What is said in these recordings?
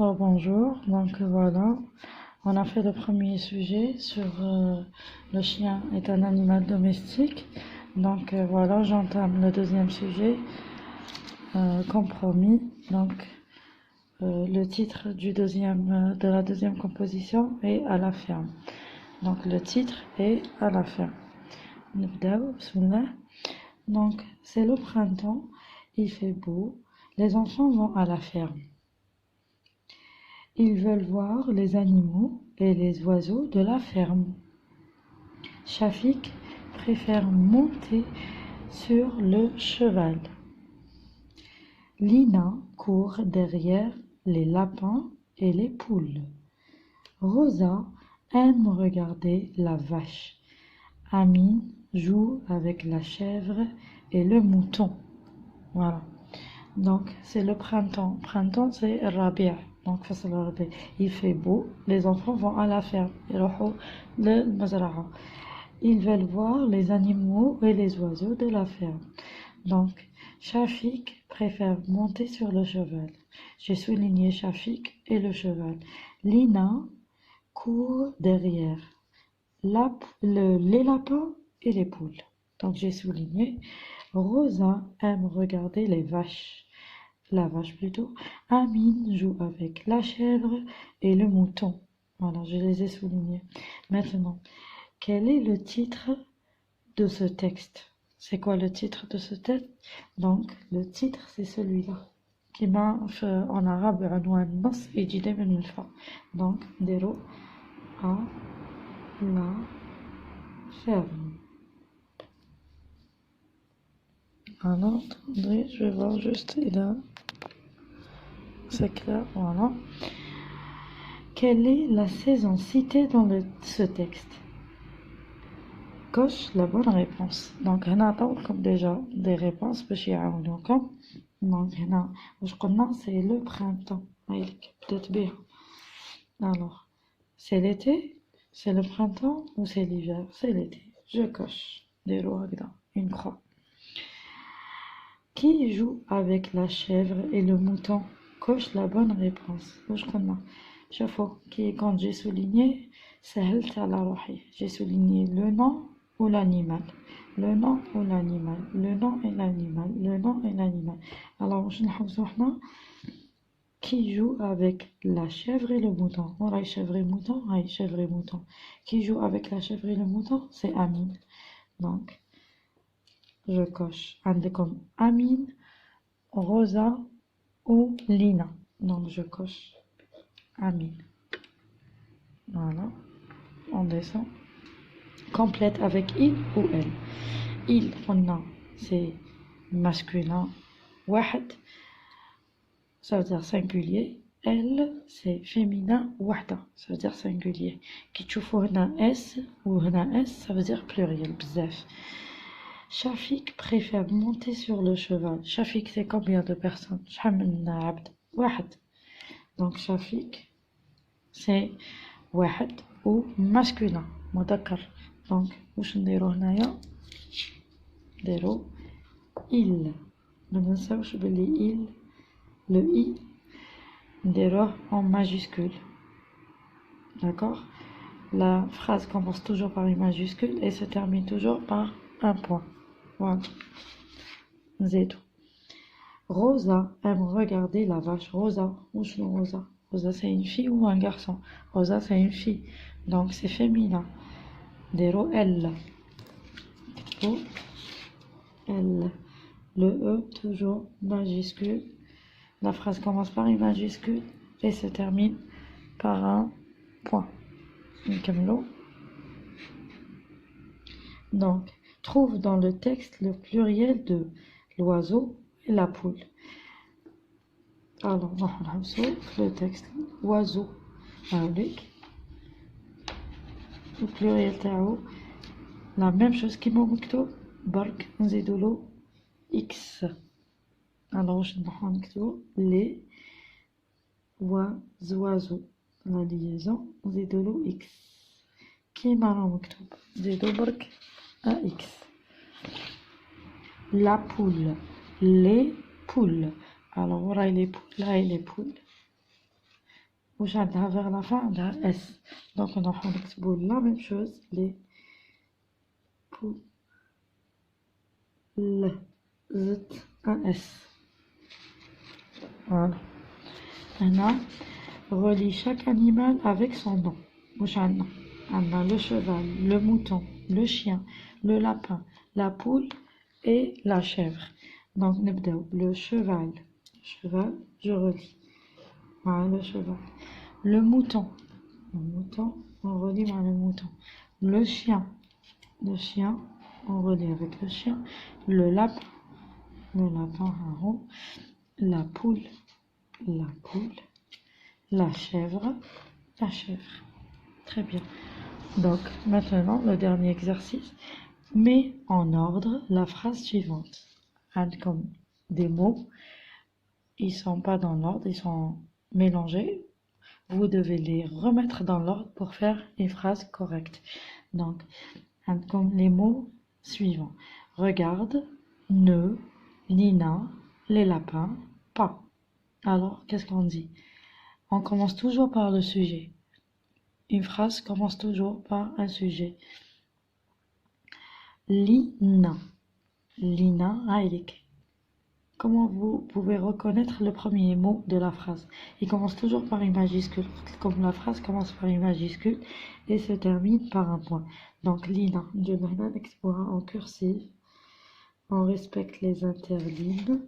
Oh, bonjour, donc voilà, on a fait le premier sujet sur le chien est un animal domestique. Donc voilà, j'entame le deuxième sujet, compromis. Donc le titre de la deuxième composition est à la ferme. Donc le titre est à la ferme. نبداو بسم الله. Donc c'est le printemps, il fait beau, les enfants vont à la ferme. Ils veulent voir les animaux et les oiseaux de la ferme. Shafik préfère monter sur le cheval. Lina court derrière les lapins et les poules. Rosa aime regarder la vache. Amine joue avec la chèvre et le mouton. Voilà. Donc, c'est le printemps. Printemps, c'est Rabia. Donc, c'est le Rabia. Il fait beau. Les enfants vont à la ferme. Ils veulent voir les animaux et les oiseaux de la ferme. Donc, Shafik préfère monter sur le cheval. J'ai souligné Shafik et le cheval. Lina court derrière les lapins et les poules. Donc, j'ai souligné. Rosa aime regarder la vache plutôt. Amine joue avec la chèvre et le mouton. Voilà, je les ai soulignés. Maintenant, quel est le titre de ce texte? C'est quoi le titre de ce texte? Donc, le titre, c'est celui-là. Qui m'a en arabe عنوان النص يجي دايما من الفوق. Donc, نديرو à la ferme. Alors, attendez, je vais voir juste là. C'est clair, voilà. Quelle est la saison citée dans ce texte? Coche la bonne réponse. Donc, on attend comme déjà des réponses. Donc, c'est le printemps. Peut-être bien. Alors, c'est l'été, c'est le printemps ou c'est l'hiver? C'est l'été. Je coche. Une croix. Qui joue avec la chèvre et le mouton? Coche la bonne réponse. Quand j'ai souligné, j'ai souligné le nom ou l'animal. Le nom ou l'animal. Le nom et l'animal. Le nom et l'animal. Alors, qui joue avec la chèvre et le mouton? Voilà, chèvre et mouton. Chèvre et mouton. Qui joue avec la chèvre et le mouton? C'est Amine. Donc, je coche. Comme Amine, Rosa ou Lina. Donc, je coche Amine. Voilà. On descend. Complète avec il ou elle. Il, c'est masculin. واحد, ça veut dire singulier. Elle, c'est féminin. وحدة, ça veut dire singulier. كي تشوفوا هنا S ou هنا S, ça veut dire pluriel. بزاف. Shafik préfère monter sur le cheval. Shafik, c'est combien de personnes? شحال من عبد؟ واحد. Donc Shafik, c'est واحد ou masculin. مذكر. Donc, واش نديرو هنايا؟ نديرو il. ما ننساوش بلي il, le i, نديروه en majuscule. D'accord? La phrase commence toujours par une majuscule et se termine toujours par un point. Voilà. C'est tout. Rosa aime regarder la vache. Rosa, où est Rosa? Rosa, c'est une fille ou un garçon? Rosa, c'est une fille. Donc, c'est féminin. Dero elle. O, elle. Le E, toujours majuscule. La phrase commence par une majuscule et se termine par un point. Donc, trouve dans le texte le pluriel de l'oiseau et la poule. Alors, le texte oiseau. Le pluriel تاعو la même chose qui m'a مكتوب برك نزيدولو X. Alors, je vais نكتبو les oiseaux. La liaison نزيدولو X. كيما راه مكتوب نزيدو برك X. La poule. Les poules. Alors, voilà les poules. Là, les poules. واش عندها vers la fin عندها S. Donc نروحو نكتبو la même chose les poules زت un S. Voilà. Maintenant, relie chaque animal avec son nom. واش عندنا عندنا le cheval, le mouton, le chien, le lapin, la poule et la chèvre. Donc نبداو le cheval, je relis. Voilà le cheval. Le mouton, on relie par le mouton. Le chien, on relie avec le chien. Le lapin, en rond. La poule, la chèvre. Très bien. Donc maintenant le dernier exercice. Mets en ordre la phrase suivante. Comme des mots, ils sont pas dans l'ordre, ils sont mélangés. Vous devez les remettre dans l'ordre pour faire une phrase correcte. Donc, comme les mots suivants. Regarde, ne, Nina, les lapins, pas. Alors, qu'est-ce qu'on dit? On commence toujours par le sujet. Une phrase commence toujours par un sujet. Lina, Aïlik. Comment vous pouvez reconnaître le premier mot de la phrase? Il commence toujours par une majuscule, comme la phrase commence par une majuscule et se termine par un point. Donc, Lina, en cursive, on respecte les interlignes.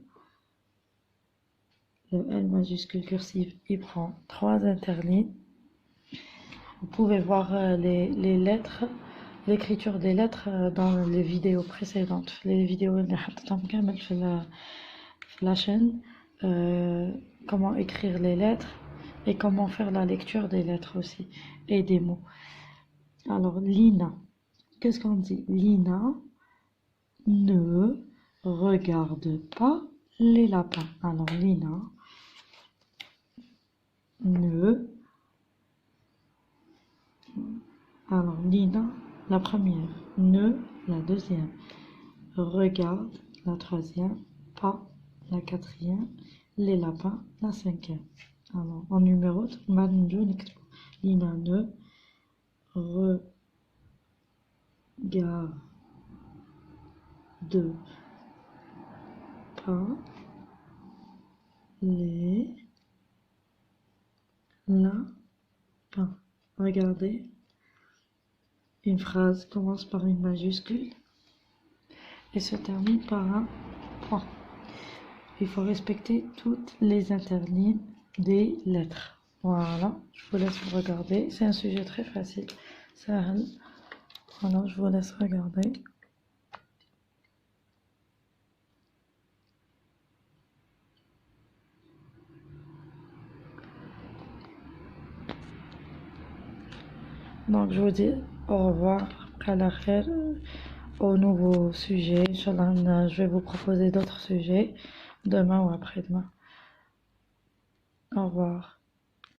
Le L majuscule cursive, il prend 3 interlignes. Vous pouvez voir les lettres, l'écriture des lettres dans les vidéos précédentes. Les vidéos la chaîne, comment écrire les lettres et comment faire la lecture des lettres aussi et des mots. Alors Lina, qu'est-ce qu'on dit? Lina ne regarde pas les lapins. Alors Lina Lina, la première, ne, la deuxième, regarde, la troisième, pas, la quatrième, les lapins, la cinquième. Alors, en numéro, Lina ne regarde pas les lapins. Regardez, une phrase commence par une majuscule et se termine par un point. Il faut respecter toutes les interlignes des lettres. Voilà, je vous laisse regarder. C'est un sujet très facile. Voilà, je vous laisse regarder. Donc, je vous dis au revoir, à la khair, au nouveau sujet. Inch'Allah, je vais vous proposer d'autres sujets demain ou après-demain. Au revoir.